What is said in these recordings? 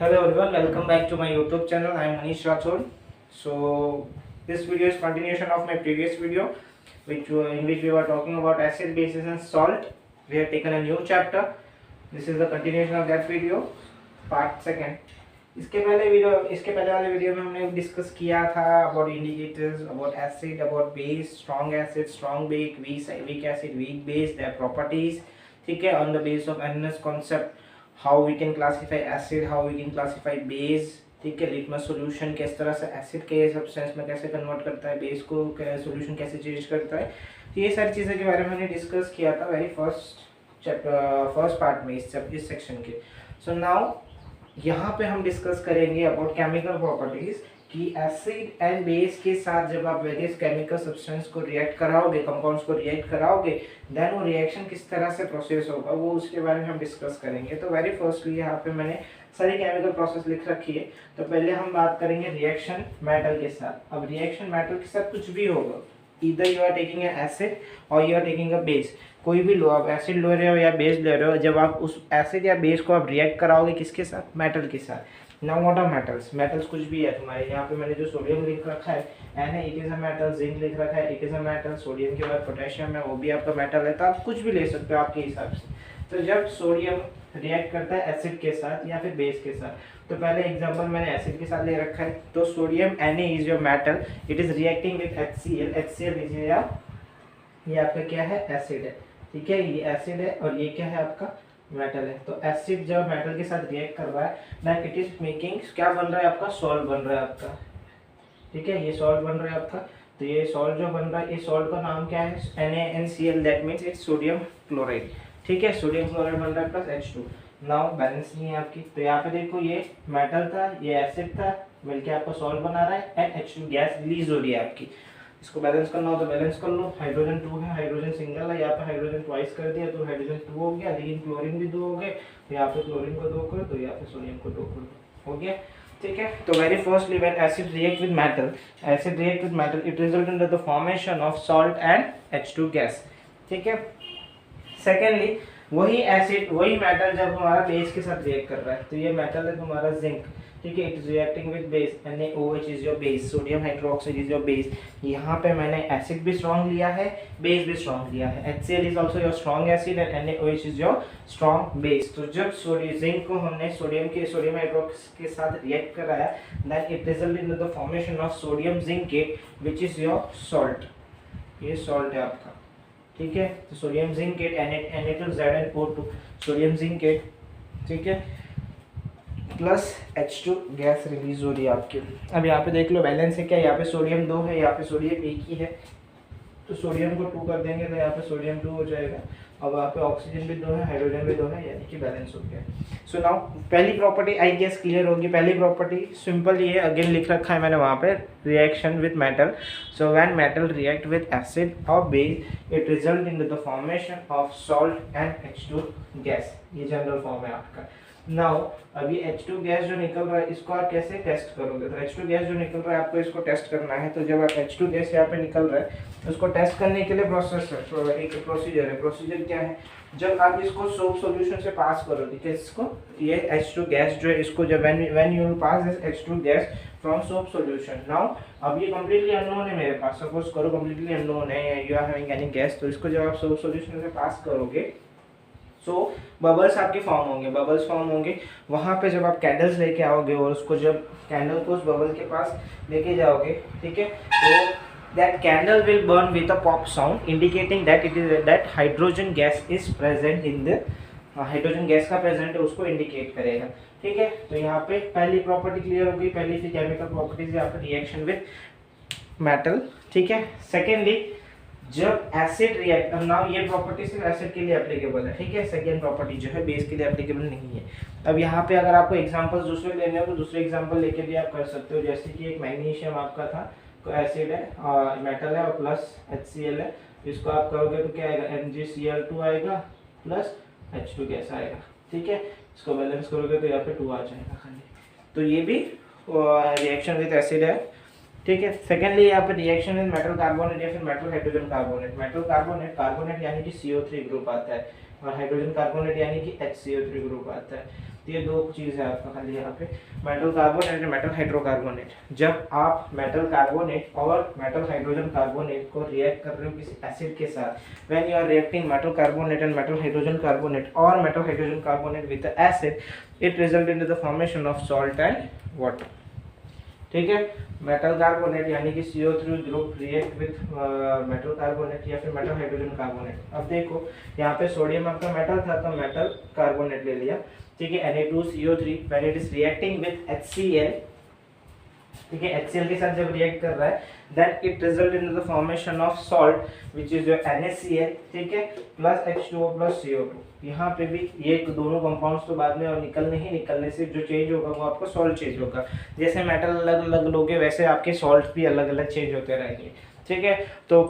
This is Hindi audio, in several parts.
Hello everyone, welcome back to my YouTube channel. I am Manish Rathod. So this video is continuation of my previous video, in which we were talking about acid, bases and salt. We have taken a new chapter. This is the continuation of that video, part second. इसके पहले वाले वीडियो में हमने डिस्कस किया था about indicators, about acid, about base, strong acid, strong base, weak acid, weak base, their properties. ठीक है, ऑन द बेस ऑफ एनएस concept, how we can classify acid, how we can classify base. ठीक है, लिटमस सॉल्यूशन किस तरह से एसिड के सब्सटेंस में कैसे कन्वर्ट करता है, बेस को सॉल्यूशन कैसे चेंज करता है. तो ये सारी चीज़ों के बारे में हमने डिस्कस किया था वेरी फर्स्ट पार्ट में, इस सेक्शन के. सो नाउ यहाँ पे हम डिस्कस करेंगे अबाउट केमिकल प्रॉपर्टीज कि एसिड एंड बेस के साथ जब आप वेरियस केमिकल सब्सटेंस को रिएक्ट कराओगे, कंपाउंड्स को रिएक्ट कराओगे, देन वो रिएक्शन किस तरह से प्रोसेस होगा, वो उसके बारे में हम डिस्कस करेंगे. तो वेरी फर्स्टली यहाँ पे मैंने सारी केमिकल प्रोसेस लिख रखी है. तो पहले हम बात करेंगे रिएक्शन मेटल के साथ. अब रिएक्शन मेटल के साथ कुछ भी होगा, इधर you are taking a acid और you are taking a base. कोई भी लो, आप एसिड ले रहे हो या बेस ले रहे हो, जब आप उस एसिड या बेस को आप रिएक्ट कराओगे किसके साथ, मेटल के साथ. Now what are metals? Metals कुछ भी है तुम्हारे. यहाँ पे मैंने जो सोडियम लिख रखा है Na, it is a metal. Zinc लिख रखा है, it is a metal. Sodium के बाद पोटेशियम है, वो भी आपका मेटल है. तो आप कुछ भी ले सकते हो आपके हिसाब से. तो जब सोडियम रिएक्ट करता है एसिड के साथ या फिर बेस के साथ, तो पहले एग्जांपल मैंने एसिड के साथ ले रखा है. तो sodium Na is your metal, it is reacting with HCl. HCl is ये आपका क्या है, एसिड है. ठीक है, ये एसिड है और ये क्या है आपका, मेटल है. तो एसिड जब मेटल के साथ रिएक्ट कर रहा है, देन इट इज मेकिंग, क्या बन रहा है आपका, सॉल्ट बन रहा है आपका. ठीक है, ये सॉल्ट बन रहा है आपका. तो ये सॉल्ट जो बन रहा है, ये सॉल्ट का नाम क्या है, NaNCl. That means it's sodium chloride. ठीक है, सोडियम क्लोराइड बन रहा है प्लस H2. नाउ बैलेंस नहीं है आपकी. तो यहाँ पे देखो, ये मेटल था, ये एसिड था, मिलके आपका सॉल्ट बना रहा है एंड H2 गैस रिलीज हो रही है आपकी. इसको बैलेंस करना हो तो बैलेंस कर लो. हाइड्रोजन 2 है, हाइड्रोजन सिंगल है, यहाँ पे हाइड्रोजन ट्वाइस कर दिया तो हाइड्रोजन 2 हो गया. लेकिन क्लोरीन भी 2 हो गए, तो यहाँ पे क्लोरीन को 2 कर दो, यहाँ पे सोडियम को 2 कर दो, हो गया. ठीक है. तो very firstly when acid react with metal, it result in the formation of salt and H2 gas. ठीक है. सेकेंडली, वही एसिड वही मेटल जब हमारा बेस के साथ रिएक्ट कर रहा है, तो ये मेटल है तुम्हारा जिंक. ठीक है, it is reacting with base. NaOH is your base, sodium hydroxide is your base. यहाँ पे मैंने एसिड भी स्ट्रॉन्ग लिया है, बेस भी स्ट्रॉन्ग लिया है. HCl is also your strong acid and NaOH is your strong base. तो जब जिंक को हमने सोडियम हाइड्रोक्साइड के साथ रिएक्ट कराया, then it result in the formation of sodium zincate which is your salt. ये सॉल्ट है आपका. ठीक है, तो sodium zincate Na2ZnO2, sodium zincate. ठीक है, प्लस H2 गैस रिलीज हो रही है आपकी. अब यहाँ पे देख लो बैलेंस है क्या, यहाँ पे सोडियम 2 है, यहाँ पे सोडियम 1 ही है. तो सोडियम को 2 कर देंगे तो यहाँ पे सोडियम 2 हो जाएगा. अब यहाँ पे ऑक्सीजन भी 2 है, हाइड्रोजन भी 2 है, यानी कि बैलेंस हो गया. सो नाउ पहली प्रॉपर्टी आई गेस क्लियर होगी. पहली प्रॉपर्टी सिंपल ये अगेन लिख रखा है मैंने वहाँ पे, reaction with metal. So when metal react with acid और base, it result in the formation of salt and H2 gas. ये जनरल फॉर्म है आपका. नाउ अभी H2 गैस जो निकल रहा है, इसको आप कैसे टेस्ट करोगे. तो H2 गैस जो निकल रहा है, आपको इसको टेस्ट करना है. तो जब आप H2 गैस यहाँ पे निकल रहा है, उसको टेस्ट करने के लिए एक प्रोसीजर है. प्रोसीजर क्या है, जब आप इसको सोप सॉल्यूशन से पास करोगे, किसको, ये H2 गैस जो है, इसको जब when you will pass this H2 gas from soap solution. Now अब ये कंप्लीटली अननोन है मेरे पास, सपोज करो कंप्लीटली अननोन है, you are having any gas. तो इसको जब आप सोप सॉल्यूशन से पास करोगे, सो बबल्स आपके फॉर्म होंगे. वहाँ पे जब आप कैंडल्स लेके आओगे और उसको जब कैंडल को उस बबल के पास लेके जाओगे, ठीक है, तो that candle will burn with a pop sound indicating that hydrogen gas is present in the hydrogen gas का प्रेजेंट है, उसको इंडिकेट करेगा. ठीक है, तो यहाँ पे पहली प्रॉपर्टी क्लियर हो गई. पहली थी केमिकल प्रॉपर्टीज, यहाँ पे रिएक्शन विद मेटल. ठीक है. सेकेंडली, जब एसिड रिएक्ट, नाउ ये प्रॉपर्टी सिर्फ एसिड के लिए एप्लीकेबल है. ठीक है, सेकेंड प्रॉपर्टी जो है बेस के लिए एप्लीकेबल नहीं है. अब यहाँ पे अगर आपको एग्जांपल्स दूसरे लेने हो तो दूसरे एग्जांपल लेके भी आप कर सकते हो. जैसे कि एक मैग्नीशियम आपका था, तो एसिड है और मेटल है और प्लस HCl है. इसको आप करोगे तो क्या आएगा, MgCl2 आएगा प्लस H2 गैस आएगा. ठीक है, इसको बैलेंस करोगे तो यहाँ पे 2 आ जाएगा खाली. तो ये भी रिएक्शन विद एसिड है. ठीक है. सेकेंडली यहाँ पे रिएक्शन विद मेटल कार्बोनेट या फिर metal hydrogen carbonate. Metal carbonate यानी कि CO3 ग्रुप आता है और हाइड्रोजन कार्बोनेट यानी कि HCO3 ग्रुप आता है. तो ये दो चीज़ है आपका खाली यहाँ पे, मेटल कार्बोनेट और मेटल हाइड्रोकार्बोनेट। जब आप मेटल कार्बोनेट और मेटल हाइड्रोजन कार्बोनेट को रिएक्ट कर रहे हो किसी एसिड के साथ, when you are reacting metal carbonate and metal hydrogen carbonate और metal hydrogen carbonate with the acid, it result in the formation of salt and water. ठीक है, मेटल कार्बोनेट यानी कि CO3 group react with metal carbonate या फिर मेटल हाइड्रोजन कार्बोनेट। अब देखो यहाँ पे सोडियम आपका मेटल था तो मेटल कार्बोनेट ले लिया, ठीक है, Na2CO3 when it is reacting with HCl, ठीक है, HCl के साथ जब रिएक्ट कर रहा है then it result in the formation of salt which is your NaCl, ठीक है, प्लस H2O प्लस CO2। यहाँ पे भी ये दोनों कंपाउंड्स तो बाद में और निकलने से जो चेंज होगा वो आपको सॉल्ट चेंज होगा। जैसे मेटल अलग अलग लोगे वैसे आपके सॉल्ट भी अलग अलग चेंज होते रहेंगे, ठीक है। तो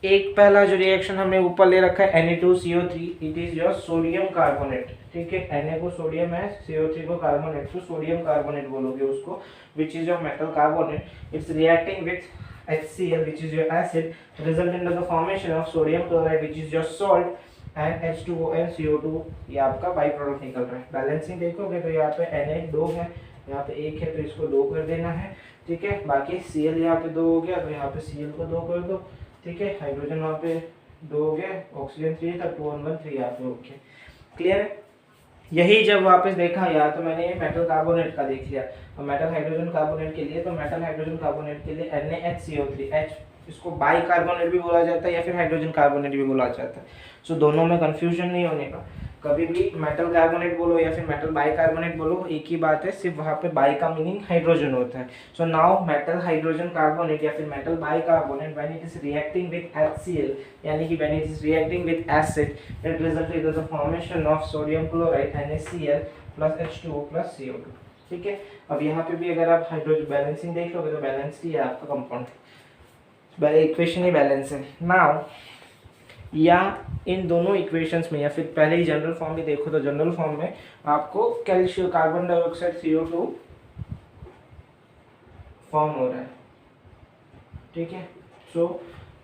एक पहला जो रिएक्शन हमने ऊपर ले रखा है Na2CO3, it is your sodium carbonate, ठीक है, Na को सोडियम है, CO3 को कार्बोनेट, तो सोडियम कार्बोनेट बोलोगे उसको, which is your metal carbonate. It's reacting with HCl, which is your acid, result in the formation of sodium chloride, which is your salt, and H2O and CO2, ये आपका बाई प्रोडक्ट निकल रहा है। बैलेंसिंग देखोगे तो यहाँ पे Na 2 है, यहाँ पे 1 है तो इसको 2 कर देना है, ठीक है, बाकी Cl यहाँ पे 2 हो गया तो यहाँ पे Cl को 2 कर दो, ठीक है, हाइड्रोजन वहाँ पे 2 हो गया, ऑक्सीजन 3 था, 2 1 1 3 यहाँ पे हो गया। क्लियर है? यही जब वापस देखा यार तो मैंने मेटल कार्बोनेट का देख लिया, और मेटल हाइड्रोजन कार्बोनेट के लिए, तो मेटल हाइड्रोजन कार्बोनेट के लिए NaHCO3, H इसको बाई कार्बोनेट भी बोला जाता है या फिर हाइड्रोजन कार्बोनेट भी बोला जाता है। सो दोनों में कंफ्यूजन नहीं होने का, कभी भी मेटल कार्बोनेट बोलो या फिर मेटल बाई कार्बोनेट बोलो एक ही बात है, सिर्फ वहाँ पे बाई का मीनिंग हाइड्रोजन होता है। So now metal hydrogen carbonate या फिर metal by carbonate when it is reacting with HCl, यानी कि when it is reacting with acid, it result in the formation of sodium chloride NaCl plus H2O plus CO2, ठीक है। अब यहाँ पे भी अगर आप हाइड्रोजन बैलेंसिंग देख लोगे तो बैलेंस ही है आपका कंपाउंड, इक्वेशन ही बैलेंस है। नाउ या इन दोनों इक्वेशंस में या फिर पहले ही जनरल फॉर्म भी देखो तो जनरल फॉर्म में आपको calcium carbon dioxide CO2 form हो रहा है, ठीक है। सो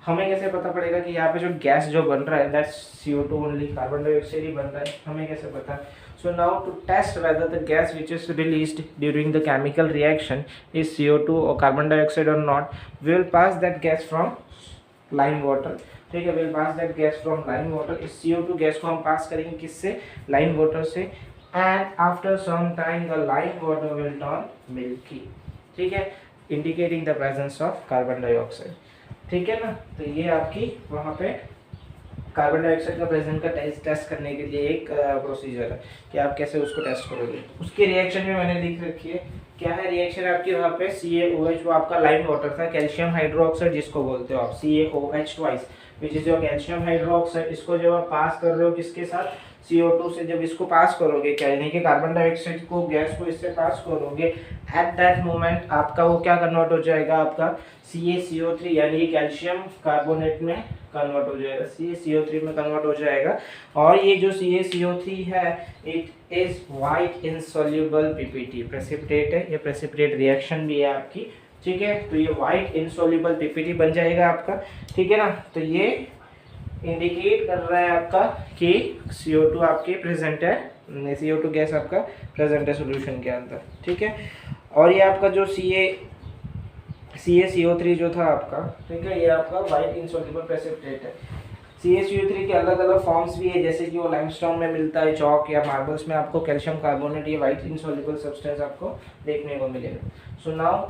हमें कैसे पता पड़ेगा कि यहाँ पे जो गैस जो बन रहा है that's CO2 only, carbon dioxide ही बन रहा है, हमें कैसे पता? So now to test whether the gas which is released during the chemical reaction is CO2 or carbon dioxide or not, we will pass that gas from lime water, ठीक है, will pass that gas from lime water. इस CO2 गैस को हम पास करेंगे किससे? लाइम वाटर से, and after some time the lime water will turn milky, ठीक है, indicating the presence of carbon dioxide, ठीक है ना। तो ये आपकी वहाँ पे कार्बन डाइऑक्साइड का प्रेजेंस का टेस्ट करने के लिए एक प्रोसीजर है कि आप कैसे उसको टेस्ट करोगे। उसकी रिएक्शन भी मैंने लिख रखी है, क्या है रिएक्शन आपकी वहाँ पे CaOH, वो आपका लाइम वाटर था, कैल्शियम हाइड्रोक्साइड जिसको बोलते हो आप, CaOH twice, which is your calcium hydroxide. इसको जब आप पास कर रहे हो किसके साथ? CO2 से। जब इसको पास करोगे क्या यानी कि कार्बन डाइऑक्साइड को गैस को इससे पास करोगे, एट दैट मोमेंट आपका वो क्या कन्वर्ट हो जाएगा? आपका CaCO3 यानी कि कैल्शियम कार्बोनेट में कन्वर्ट हो जाएगा, CaCO3 में कन्वर्ट हो जाएगा। और ये जो CaCO3 है it is white insoluble PPT, precipitate है, ये प्रेसिपिटेट रिएक्शन भी है आपकी, ठीक है। तो ये वाइट इनसॉल्युबल PPT बन जाएगा आपका, ठीक है ना। तो ये इंडिकेट कर रहा है आपका कि CO2 आपके प्रेजेंट है, CO2 गैस आपका प्रेजेंट है सॉल्यूशन के अंदर, ठीक है। और ये आपका जो CaCO3 जो था आपका, ठीक है, ये आपका वाइट इनसॉल्युबल प्रेसिपिटेट है। CaCO3 के अलग अलग फॉर्म्स भी है, जैसे कि वो लाइमस्टोन में मिलता है, चॉक या मार्बल्स में आपको कैल्शियम कार्बोनेट, ये वाइट इनसॉल्युबल सब्सटेंस आपको देखने को मिलेगा। सो नाउ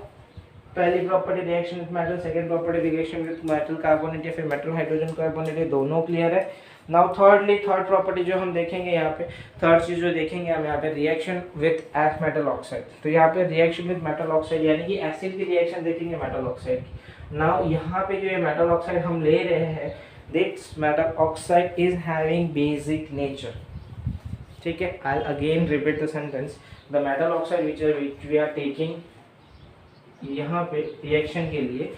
पहली property reaction with metal, second property reaction with metal carbonate या फिर मेटल हाइड्रोजन कार्बोनेट, ये दोनों क्लियर है। नाउ थर्ड प्रॉपर्टी जो हम देखेंगे यहाँ पे, थर्ड चीज जो देखेंगे हम यहाँ पे रिएक्शन विद मेटल ऑक्साइड। तो यहाँ पे रिएक्शन विद मेटल ऑक्साइड यानी कि एसिड की रिएक्शन देखेंगे मेटल ऑक्साइड की। नाउ यहाँ पे जो ये मेटल ऑक्साइड हम ले रहे हैं, this metal oxide is having basic nature, ठीक है। I again repeat the sentence, the metal oxide which we are taking यहाँ पे रिएक्शन के लिए,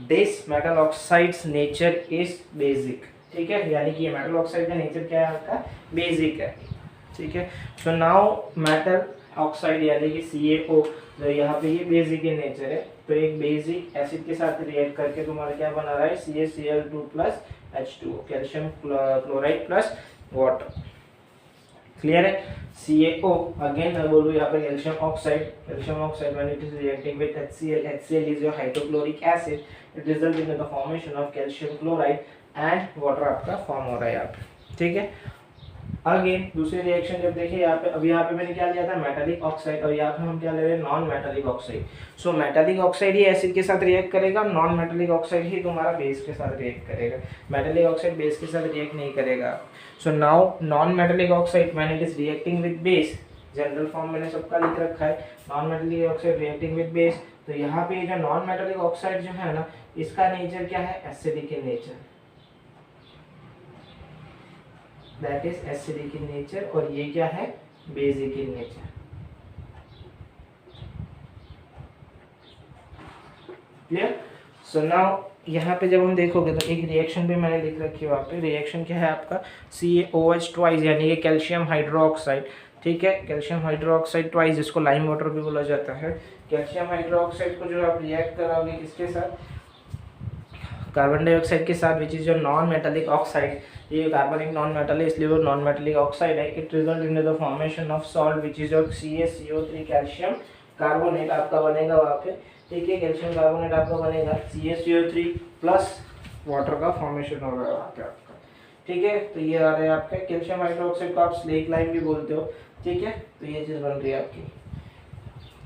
this metal oxide's nature is basic, ठीक है, यानी कि ये मेटल ऑक्साइड का नेचर क्या है आपका? बेसिक है, ठीक है। सो नाउ मेटल ऑक्साइड यानी कि CaO, जो यहाँ पे ये बेसिक के नेचर है, तो एक बेसिक एसिड के साथ रिएक्ट करके तुम्हारा क्या बना रहा है? CaCl2 plus H2O, calcium chloride plus water, clear है। CaO, again I बोलूँ यहाँ पे calcium oxide when it is reacting with HCl is your hydrochloric acid, it result in the formation of calcium chloride and water आपका फॉर्म हो रहा है यहाँ पे, ठीक है। अगेन दूसरी रिएक्शन जब देखिए यहाँ पे, अभी यहाँ पे मैंने क्या लिया था मेटालिक ऑक्साइड, और यहाँ पे हम क्या ले रहे हैं नॉन मेटालिक ऑक्साइड। सो मेटालिक ऑक्साइड ही एसिड के साथ रिएक्ट करेगा, नॉन मेटालिक ऑक्साइड ही तुम्हारा बेस के साथ रिएक्ट करेगा, मेटालिक ऑक्साइड बेस के साथ रिएक्ट नहीं करेगा। So now non metallic oxide when it is reacting with base, general form मैंने सबका लिख रखा है, non metallic oxide reacting with base. तो यहाँ पे जो नॉन मेटालिक ऑक्साइड जो है ना, इसका नेचर क्या है, acidic in nature, that is acidic in nature, और ये क्या है, basic in nature. Clear? So now यहाँ पे जब हम देखोगे तो एक रिएक्शन भी मैंने लिख रखी है वहाँ पे, रिएक्शन क्या है आपका CaOH ट्वाइस, यानी कि कैल्शियम हाइड्रोक्साइड, ठीक है, कैल्शियम हाइड्रोक्साइड ट्वाइस, जिसको लाइम वाटर भी बोला जाता है। कैल्शियम हाइड्रोक्साइड को जो आप रिएक्ट कराओगे किसके साथ, कार्बन डाइऑक्साइड के साथ, विच is your non metallic oxide. ये कार्बन एक नॉन मेटल है इसलिए वो नॉन मेटालिक ऑक्साइड है। It result in the formation of salt which is your CaCO3 calcium carbonate आपका बनेगा वहाँ पे, ठीक है, कैल्शियम कार्बोनेट आपका बनेगा, CaCO3 प्लस वाटर का फॉर्मेशन हो रहा है वहाँ पे आपका, ठीक है। तो ये आ रहा है आपका कैल्शियम हाइड्रोक्साइड को आप स्लेक लाइम भी बोलते हो, ठीक है। तो ये चीज़ बन रही है आपकी।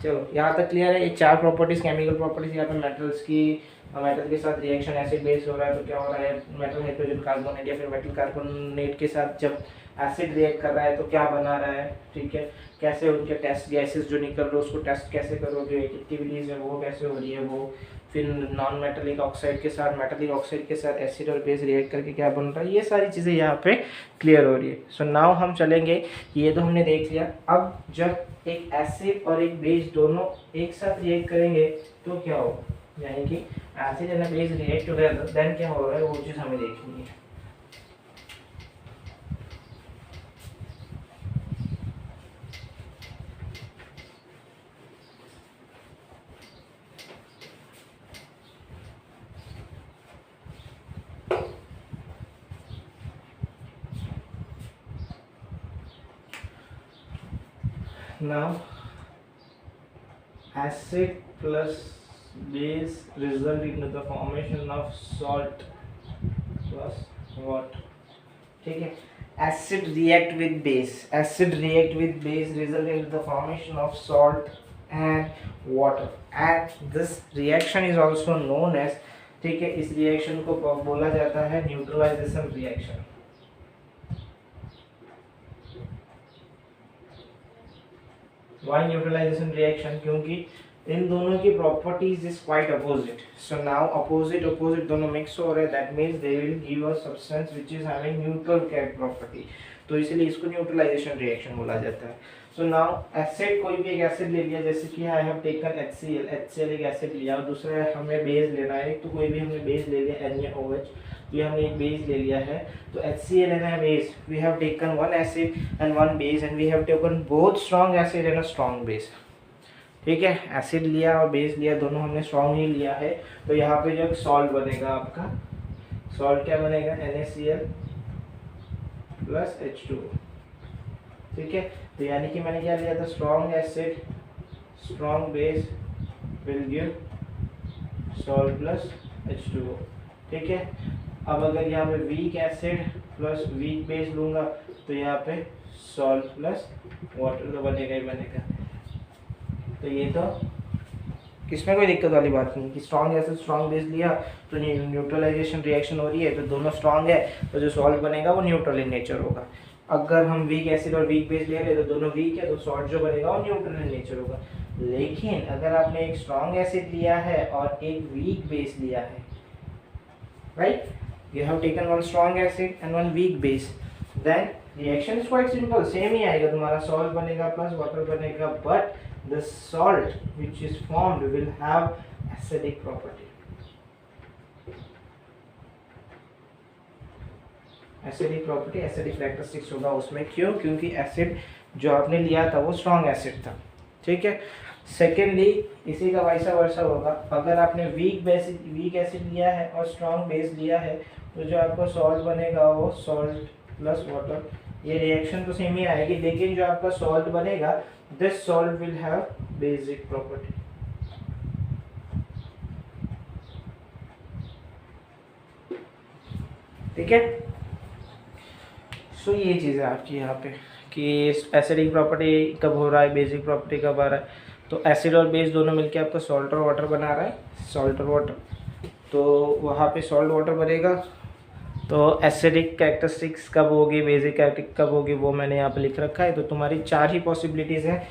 चलो यहाँ तक क्लियर है। ये चार प्रॉपर्टीज, केमिकल प्रॉपर्टीज यहाँ पे मेटल्स की, मेटल के साथ रिएक्शन एसिड बेस हो रहा है तो क्या हो रहा है, मेटल हाइड्रोजन कार्बोनेट या फिर मेटल कार्बोनेट के साथ जब एसिड रिएक्ट कर रहा है तो क्या बना रहा है, ठीक है। कैसे उनके टेस्ट गैसेस जो निकल रहे हैं उसको टेस्ट कैसे करोगे, एक्टिविटीज़ है वो कैसे हो रही है वो, फिर नॉन मेटालिक ऑक्साइड के साथ मेटालिक ऑक्साइड के साथ एसिड और बेस रिएक्ट करके क्या बन रहा है, ये सारी चीज़ें यहाँ पे क्लियर हो रही है। सो नाउ हम चलेंगे, ये तो हमने देख लिया। अब जब एक एसिड और एक बेस दोनों एक साथ रिएक्ट करेंगे तो क्या होगा, यानी कि acid and base react together, then क्या हो रहा है वो चीज़ हमें देखनी है। Now acid plus base result in the formation of salt plus water, ठीक है। acid react with base result in the formation of salt and water, and this reaction is also known as, ठीक है, इस रिएक्शन को बोला जाता है neutralisation reaction. Why neutralisation reaction, क्योंकि इन दोनों की properties is quite opposite. So now opposite दोनों मिक्स हो रहे हैं, that means they will give a substance which is having neutral character property, तो इसलिए इसको न्यूट्रलाइजेशन रिएक्शन बोला जाता है। सो नाउ एसिड, कोई भी एक एसिड ले लिया, जैसे कि आई हैव टेकन HCl एक एसिड लिया, और दूसरा हमें बेस लेना है, तो कोई भी हमने बेस ले लिया NaOH, ये हमने एक बेस ले लिया है। तो HCl and a base, we have taken one acid and one base and we have taken both strong acid and a strong base, ठीक है। एसिड लिया और बेस लिया, दोनों हमने स्ट्रॉन्ग ही लिया है। तो यहाँ पे जो सॉल्ट बनेगा आपका, सॉल्ट क्या बनेगा, NaCl प्लस H2O, ठीक है। तो यानी कि मैंने क्या लिया था, strong acid strong base will give salt plus H2O, ठीक है। अब अगर यहाँ पे weak acid plus weak base लूँगा तो यहाँ पे सॉल्ट प्लस वाटर तो बनेगा ही बनेगा। तो ये तो किसमें कोई दिक्कत वाली बात नहीं कि स्ट्रॉन्ग एसिड स्ट्रॉन्ग बेस लिया तो न्यूट्रलाइजेशन रिएक्शन हो रही है, तो दोनों स्ट्रॉन्ग है तो जो सॉल्ट बनेगा वो न्यूट्रल इन नेचर होगा। अगर हम वीक एसिड और वीक बेस ले रहे हैं तो दोनों वीक है तो सॉल्ट जो बनेगा वो न्यूट्रल इन नेचर होगा। लेकिन अगर आपने एक स्ट्रॉन्ग एसिड लिया है और एक वीक बेस लिया है, right, you have taken one strong acid and one weak base, then reaction is quite simple, same ही आएगा, तुम्हारा salt बनेगा plus water बनेगा, but the salt which is formed will have acidic property, acidic characteristics होगा उसमें। क्यों? क्योंकि acid जो आपने लिया था वो strong acid था, ठीक है। सेकेंडली इसी का वैसा वर्सा होगा, अगर आपने वीक एसिड लिया है और स्ट्रॉन्ग बेस लिया है तो जो आपको सॉल्ट बनेगा वो सॉल्ट प्लस वाटर ये रिएक्शन तो सेम ही आएगी, लेकिन जो आपका सॉल्ट बनेगा, this salt will have basic property. ठीक है, सो ये चीज़ है आपकी यहाँ पे कि एसिडिक प्रॉपर्टी कब हो रहा है, बेसिक प्रॉपर्टी कब आ रहा है। तो एसिड और बेस दोनों मिलके आपका सॉल्ट और वाटर बना रहा है, सॉल्ट और वाटर। तो वहाँ पे सॉल्ट वाटर बनेगा, तो एसिडिक कैरेक्टरिस्टिक्स कब होगी, बेसिक कैरेक्टरिस्टिक कब होगी, वो मैंने यहाँ पे लिख रखा है। तो तुम्हारी 4 ही पॉसिबिलिटीज़ हैं,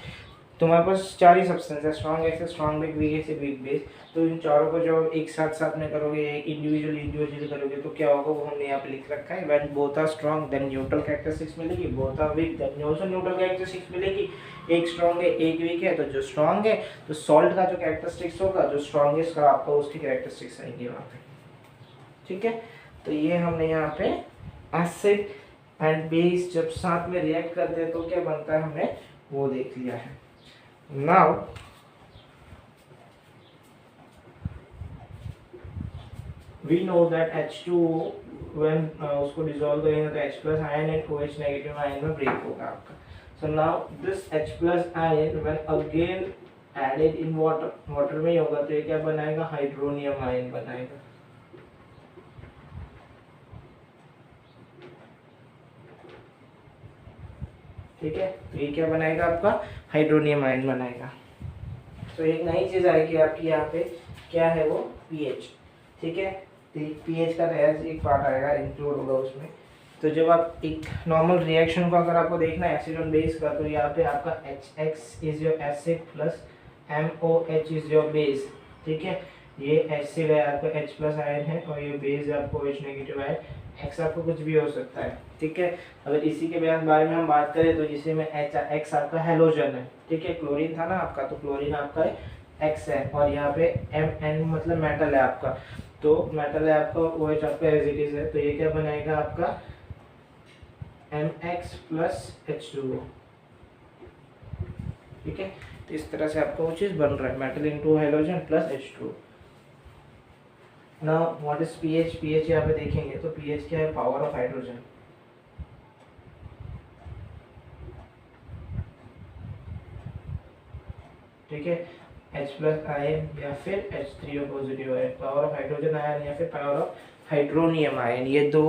तुम्हारे पास 4 ही सब्सटेंस है, strong acid, strong base, weak acid, weak base. तो इन चारों को जब एक साथ में करोगे, इंडिविजुअली करोगे, तो क्या होगा वो हमने यहाँ पे लिख रखा है। When both are strong then neutral characteristics मिलेगी, both are weak then also neutral characteristics मिलेगी। एक स्ट्रॉन्ग है एक वीक है, तो जो स्ट्रॉन्ग है तो सॉल्ट का जो कैरेक्टरिस्टिक्स होगा, जो स्ट्रॉन्गेस्ट का आपका उसकी कैरेक्टरिस्टिक्स आएंगे वहाँ पे। ठीक है, तो ये हमने यहाँ पे एसिड एंड बेस जब साथ में रिएक्ट करते हैं तो क्या बनता है हमने वो देख लिया है। Now we know that H2O when उसको डिसॉल्व करेंगे तो H plus ion and OH negative ion में ब्रेक होगा आपका। So now this H plus ion when again added in water, water में ही होगा, तो ये क्या बनाएगा, हाइड्रोनियम आयन बनाएगा। ठीक है, तो ये क्या बनाएगा आपका, हाइड्रोनियम आयन बनाएगा। तो एक नई चीज़ आएगी आपकी यहाँ पे, क्या है वो, पीएच। ठीक है, तो पीएच का नया एक पार्ट आएगा, इंक्लूड होगा उसमें। तो जब आप एक नॉर्मल रिएक्शन को अगर आपको देखना है एसिड और बेस का, तो यहाँ पे आपका HX is your acid plus MOH is your base. ठीक है, ये एसिड है आपका H प्लस आयन है, और ये बेस है आपको OH नेगेटिव आयन। एक्स आपको कुछ भी हो सकता है। ठीक है, अगर इसी के बारे में हम बात करें तो जिसे में एक्स आपका हेलोजन है। ठीक है, क्लोरीन था ना आपका, तो क्लोरीन आपका एक्स है, और यहाँ पे Mn मतलब मेटल है आपका, तो मेटल है आपका, OH आपका एज इट इज है। तो ये क्या बनाएगा आपका Mx प्लस H2O। ठीक है, तो इस तरह से आपका वो चीज़ बन रहा है, metal into halogen plus H2O। Now what is pH, pH यहाँ पे देखेंगे तो पीएच क्या है, पावर ऑफ हाइड्रोजन। ठीक है, H प्लस आयन या फिर H3O positive ion, power of hydrogen ion या फिर पावर ऑफ हाइड्रोनियम आयन, ये दो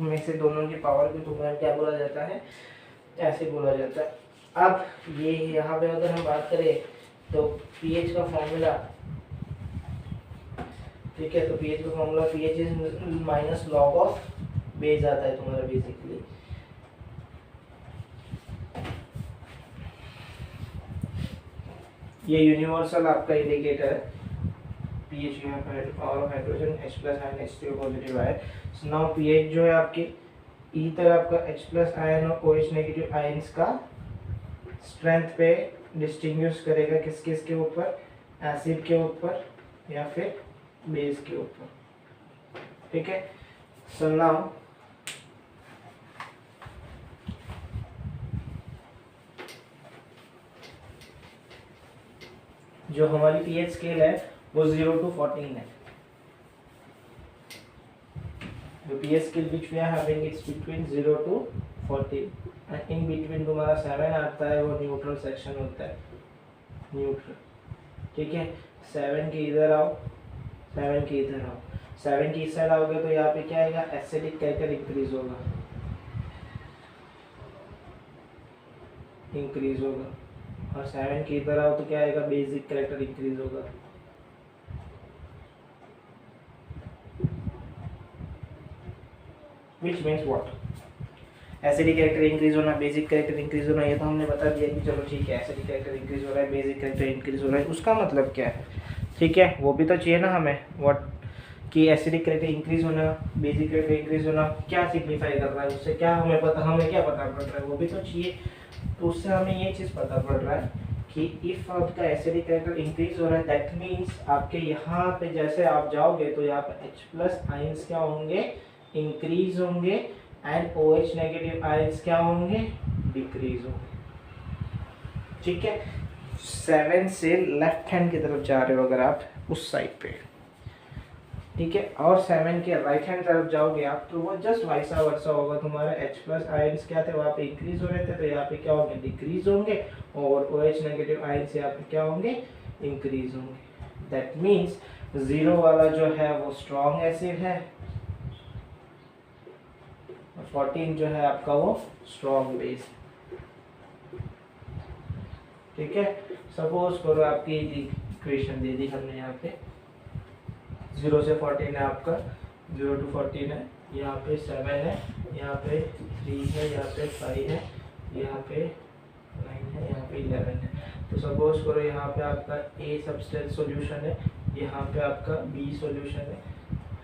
में से दोनों की पावर को तुम्हें क्या बोला जाता है, ऐसे बोला जाता है। अब ये यहाँ पे अगर हम बात करें तो पीएच का फॉर्मूला, ठीक है, तो पीएच का formula pH is minus log of base आता है तुम्हारा बेसिकली। ये यूनिवर्सल आपका इंडिकेटर है, पीएच यहाँ पर power of hydrogen H plus ion H3O positive ion. So now pH जो है आपकी ईथर आपका H प्लस आयन और OH नेगेटिव आयंस का स्ट्रेंथ पे डिस्टिंग्विश करेगा किस किस के ऊपर, एसिड के ऊपर या फिर बेस के ऊपर। ठीक है, सो नाउ जो हमारी पीएच स्केल है वो 0 to 14 है। जो pH scale which we are having it's between 0 to 14 and in between तुम्हारा 7 आता है, वो न्यूट्रल सेक्शन होता है, न्यूट्रल। ठीक है, 7 के इधर आओ, 7 के इधर आओ, 7 की इस साइड आओगे तो यहाँ पे क्या आएगा, एसिडिक कैरेक्टर इंक्रीज होगा, इंक्रीज होगा, और 7 के इधर आओ तो क्या आएगा, बेसिक कैरेक्टर इंक्रीज होगा। Which means what? Acidic character increase होना, बेसिक कैरेक्टर इंक्रीज होना, ये तो हमने बता दिया कि चलो ठीक है, एसिडिक कैरेक्टर इंक्रीज हो रहा है, बेसिक कैरेक्टर इंक्रीज हो रहा है, उसका मतलब क्या है। ठीक है, वो भी तो चाहिए ना हमें, व्हाट कि एसिडिक कैरेक्टर इंक्रीज होना, बेसिक कैरेक्टर इंक्रीज होना क्या सिग्निफाई कर रहा है, उससे क्या हमें पता, हमें क्या पता पड़ रहा है, वो भी तो चाहिए। तो उससे हमें ये चीज़ पता पड़ रहा है कि इफ़ आपका एसिडिक कैरेक्टर इंक्रीज हो रहा है दैट मीन्स आपके यहाँ पे जैसे आप जाओगे तो यहाँ पे H प्लस आयंस क्या होंगे, इंक्रीज होंगे, एंड OH नेगेटिव आयंस क्या होंगे, डिक्रीज होंगे। ठीक है, 7 से लेफ्ट हैंड की तरफ जा रहे हो अगर आप उस साइड पे, ठीक है। और 7 के राइट हैंड तरफ जाओगे आप तो वो जस्ट वैसा वर्सा होगा, तुम्हारा H प्लस आयंस क्या थे वहाँ पे इंक्रीज हो रहे थे, तो यहाँ पे क्या होंगे, डिक्रीज होंगे, और OH नेगेटिव आयंस यहाँ पे क्या होंगे, इंक्रीज होंगे। दैट मीन्स 0 वाला जो है वो स्ट्रॉन्ग एसिड है, 14 जो है आपका वो स्ट्रॉन्ग बेस। ठीक है, सपोज करो आपकी इक्वेशन दे दी हमने यहाँ पे 0 से 14 है आपका, 0 to 14 है, यहाँ पे 7 है, यहाँ पे 3 है, यहाँ पे 5 है, यहाँ पे 9 है, यहाँ पे 11 है। तो सपोज करो यहाँ पे आपका A सब्सटेंस सॉल्यूशन है, यहाँ पे आपका B सॉल्यूशन है।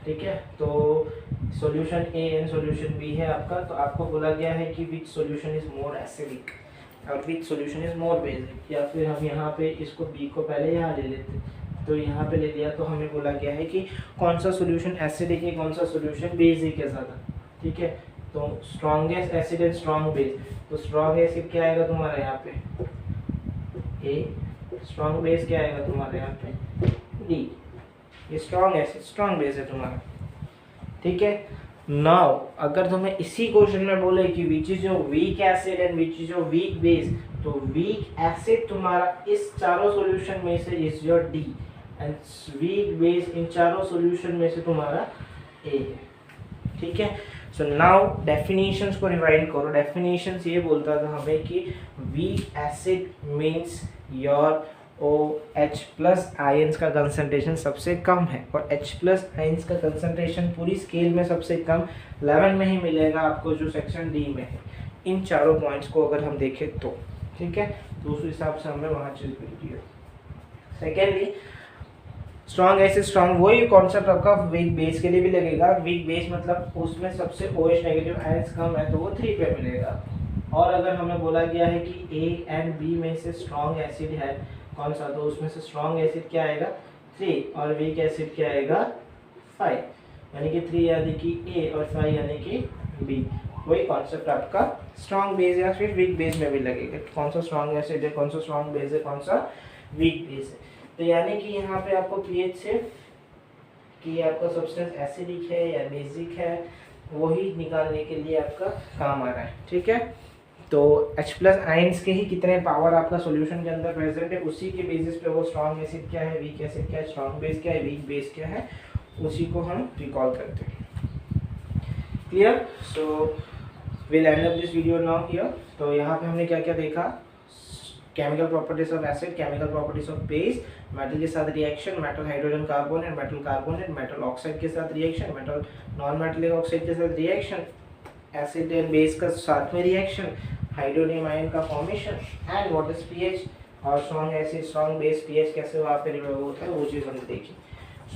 ठीक है, तो solution A and solution B है आपका, तो आपको बोला गया है कि विच सॉल्यूशन इज मोर एसिडिक और विच सॉल्यूशन इज मोर बेसिक, या फिर हम यहाँ पे इसको B को पहले यहाँ ले लेते, तो यहाँ पे ले लिया, तो हमें बोला गया है कि कौन सा सॉल्यूशन एसिडिक है, कौन सा सॉल्यूशन बेसिक है ज़्यादा। ठीक है, तो strongest acid and strong base, तो स्ट्रॉन्ग एसिड क्या आएगा तुम्हारा यहाँ पे A, स्ट्रॉन्ग बेस क्या आएगा तुम्हारे यहाँ पे D। ये स्ट्रॉन्ग एसिड स्ट्रॉन्ग बेस है तुम्हारा। ठीक है, नाउ अगर तुम्हें इसी क्वेश्चन में बोले कि विच is your weak acid and which is your weak base, तो वीक एसिड तुम्हारा इस चारों सॉल्यूशन में से is your D and weak base in चारों सॉल्यूशन में से तुम्हारा A है। ठीक है, सो नाउ डेफिनेशंस को रिवाइंड करो। डेफिनेशंस ये बोलता था हमें कि weak acid means your OH plus ions का कंसंट्रेशन सबसे कम है, और H प्लस आयंस का कंसंट्रेशन पूरी स्केल में सबसे कम 11 में ही मिलेगा आपको, जो सेक्शन D में है। इन चारों पॉइंट्स को अगर हम देखें तो ठीक है, तो उस हिसाब से हमें वहाँ चीज मिलती है। सेकेंडली स्ट्रॉन्ग एसिड स्ट्रॉन्ग, वही कॉन्सेप्ट आपका वीक बेस के लिए भी लगेगा। वीक बेस मतलब उसमें सबसे OH नेगेटिव आयंस कम है, तो वो 3 पे मिलेगा। और अगर हमें बोला गया है कि A एंड B में से स्ट्रॉन्ग एसिड है कौन सा, तो उसमें से स्ट्रॉन्ग एसिड क्या आएगा 3, और वीक एसिड क्या आएगा 5, यानी कि 3 यानी कि A और 5 यानी कि B। वही कॉन्सेप्ट आपका स्ट्रॉन्ग बेस या फिर वीक बेस में भी लगेगा, कौन सा स्ट्रॉन्ग एसिड है, कौन सा स्ट्रॉन्ग बेस है, कौन सा वीक बेस है। तो यानी कि यहाँ पे आपको पीएच से कि आपका सब्सटेंस एसिडिक है या बेसिक है वही निकालने के लिए आपका काम आ रहा है। ठीक है, तो H प्लस आयंस के ही कितने पावर आपका सॉल्यूशन के अंदर प्रेजेंट है, उसी के बेसिस पे वो स्ट्रॉन्ग एसिड क्या है, वीक एसिड क्या है, स्ट्रॉन्ग बेस क्या है, वीक बेस क्या है, उसी को हम रिकॉल करते हैं। Clear, so will end up this video now here. तो यहाँ पे हमने क्या क्या देखा, chemical properties of acid, chemical properties of base, metal के साथ reaction, metal hydrogen carbonate, metal carbonate, metal oxide के साथ reaction, metal non metallic oxide के साथ रिएक्शन, एसिड एंड बेस का साथ में रिएक्शन, हाइड्रोनियम आयन का formation, and what is pH, और strong acid strong base pH कैसे वहाँ पे रिवॉल्व होता है वो चीज़ हमने देखी।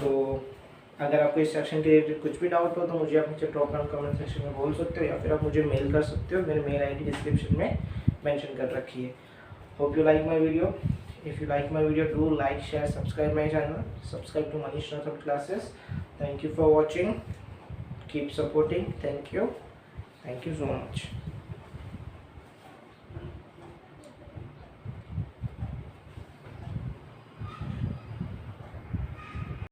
सो अगर आपको इस सेक्शन के रिलेटेड कुछ भी डाउट हो तो मुझे आप नीचे ड्रॉप डाउन कमेंट सेक्शन में बोल सकते हो, या फिर आप मुझे मेल कर सकते हो, मेरे मेल ID डिस्क्रिप्शन में मेंशन कर रखी है। Hope you like my video. If you like my video, do like, share, subscribe my channel. Subscribe to Manish Rathod Classes. Thank you for watching. Keep supporting. Thank you. Thank you so much.